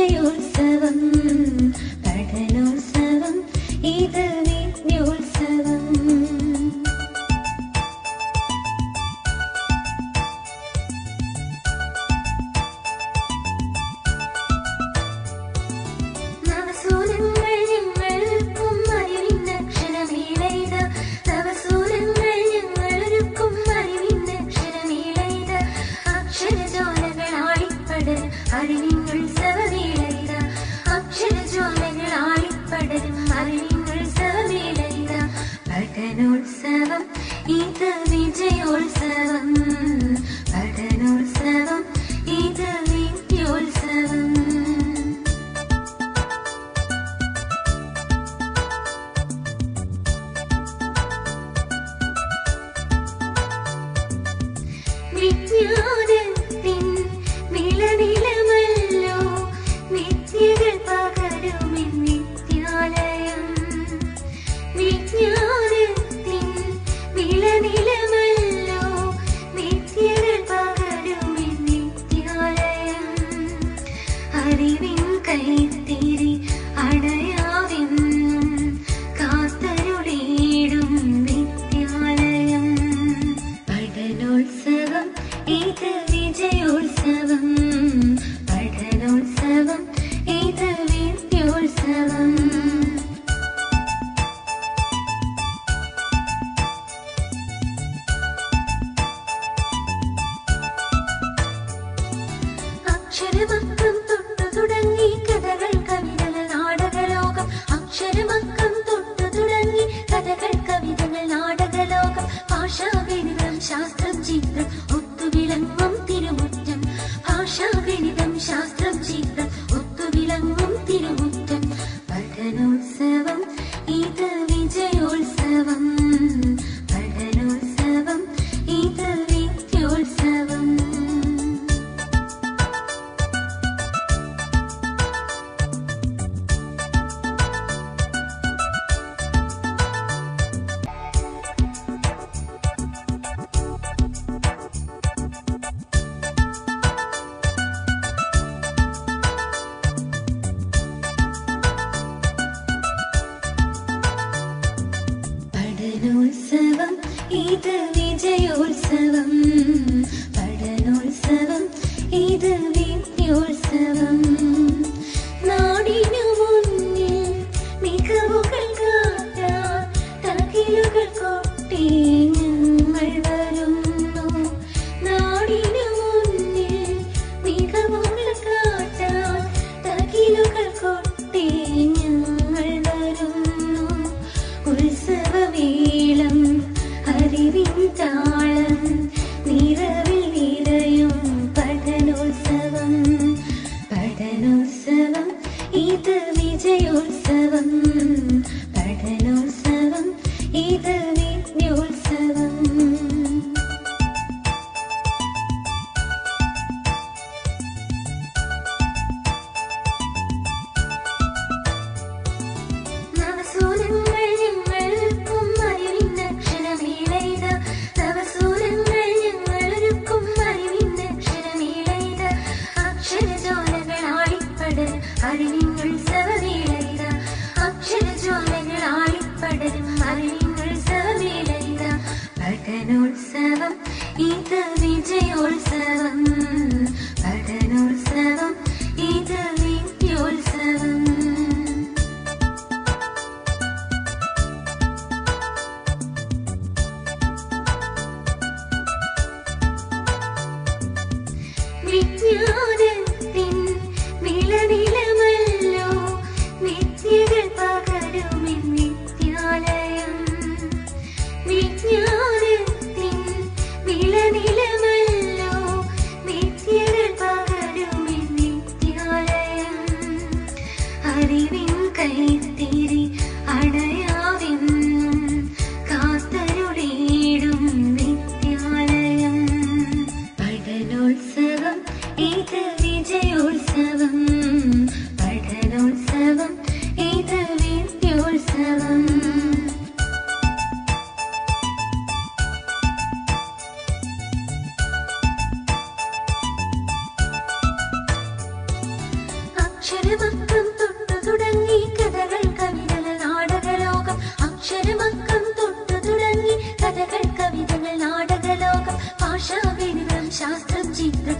വിജയോത്സവം പഠനോത്സവം ഇത് വിദ്യോത്സവം. നവസൂനങ്ങൾ ഞങ്ങൾക്കും അറിവിന്നക്ഷരമേളയിത, നവസൂനങ്ങൾ ഞങ്ങളൊരുക്കും അറിവിന്നക്ഷരമേളയിത, അക്ഷരജ്വാലകളാളിപ്പടരും അറിവിന്നുത്സവമേളയിത, അക്ഷരജ്വാലകളാളിപ്പടരും അറിവിന്നുത്സവമേളയിത. പഠനോത്സവം ഇത് വിജയോത്സവം പഠനോത്സവം ഇത് വിദ്യോത്സവം. വിജ്ഞാനത്തിൻ വിളനിലമല്ലോ വിദ്യകൾ പകരുമെൻ വിദ്യാലയം. വിജ്ഞാനത്തിൻ വിളനിലമല്ലോ വിദ്യകൾ പകരുമെൻ വിദ്യാലയം. അറിവിൻ കൈത്തിരി അണയാവെന്നും കാത്തരുളിയിടും വിദ്യാലയം. പഠനോത്സവം ഇത് വിജയോത്സവം പഠനോത്സവം ഇത് വിദ്യോത്സവം. അക്ഷരമക്കം തൊട്ടു തുടങ്ങി കഥകൾ കവിതകൾ നാടകലോകം, അക്ഷരമക്കം തൊട്ടു തുടങ്ങി കഥകൾ കവിതകൾ നാടകലോകം. ഭാഷാഗണിതം ശാസ്ത്രം ചിത്രം ഒത്തുവിളങ്ങും തിരുമുറ്റം, ഭാഷാഗണിതം ശാസ്ത്രം ചിത്രം ഒത്തുവിളങ്ങും തിരുമുറ്റം. പഠനോത്സവം ഇത് വിജയോത്സവം പഠനോത്സവം ഇത് വിദ്യോത്സവം. പഠനോത്സവം ഇത് വിജയോത്സവം പഠനോത്സവം ഇത് വിദ്യോത്സവം. നാടിനു മുന്നിൽ മികവുകൾ കാട്ടാൻ തകിലുകൾ കൊട്ടി ഞങ്ങൾ വരുന്നു. നാടിനു മുന്നിൽ മികവുകൾ കാട്ടാൻ തകിലുകൾ കൊട്ടി ഞങ്ങൾ വരുന്നു. ഉത്സവവേളം അറിവിൻ താളം നിറവിൽ നിറയും പഠനോത്സവം പഠനോത്സവം ഇത് വിജയോത്സവം പഠനോത്സവം ഇത് വിദ്യോത്സവം. നവസൂനങ്ങൾ ഞങ്ങൾക്കും അറിവിന്നക്ഷരമേളയിത, നവസൂനങ്ങൾ ഞങ്ങളൊരുക്കും അറിവിന്നക്ഷരമേളയിത, അക്ഷരജ്വാലകളാളിപ്പടരും അറിവിന്നുത്സവമേളയിത, അക്ഷരജ്വാലകളാളിപ്പടരും അറിവിന്നുത്സവമേളയിത. പഠനോത്സവം ഇത് വിജയോത്സവം പഠനോത്സവം ഇത് വിദ്യോത്സവം. വിജ്ഞാനത്തിൻ വിളനിലമല്ലോ വിദ്യകൾ പകരുമെൻ വിദ്യാലയം. വിജ്ഞാനത്തിൻ വിളനിലമല്ലോ വിദ്യകൾ പകരുമെൻ വിദ്യാലയം. അറിവിൻ കൈത്തിരി അണയാവെന്നും കാത്തരുളിയിടും വിദ്യാലയം. പഠനോത്സവം ഇത് വിജയോത്സവം പഠനോത്സവം ഇത് വിദ്യോത്സവം. അക്ഷരമക്കം തൊട്ടു തുടങ്ങി കഥകൾ കവിതകൾ നാടകലോകം അക്ഷരമക്കം തൊട്ടു തുടങ്ങി കഥകൾ കവിതകൾ നാടകലോകം ഭാഷാ ഗണിതം ശാസ്ത്രം ചിത്രം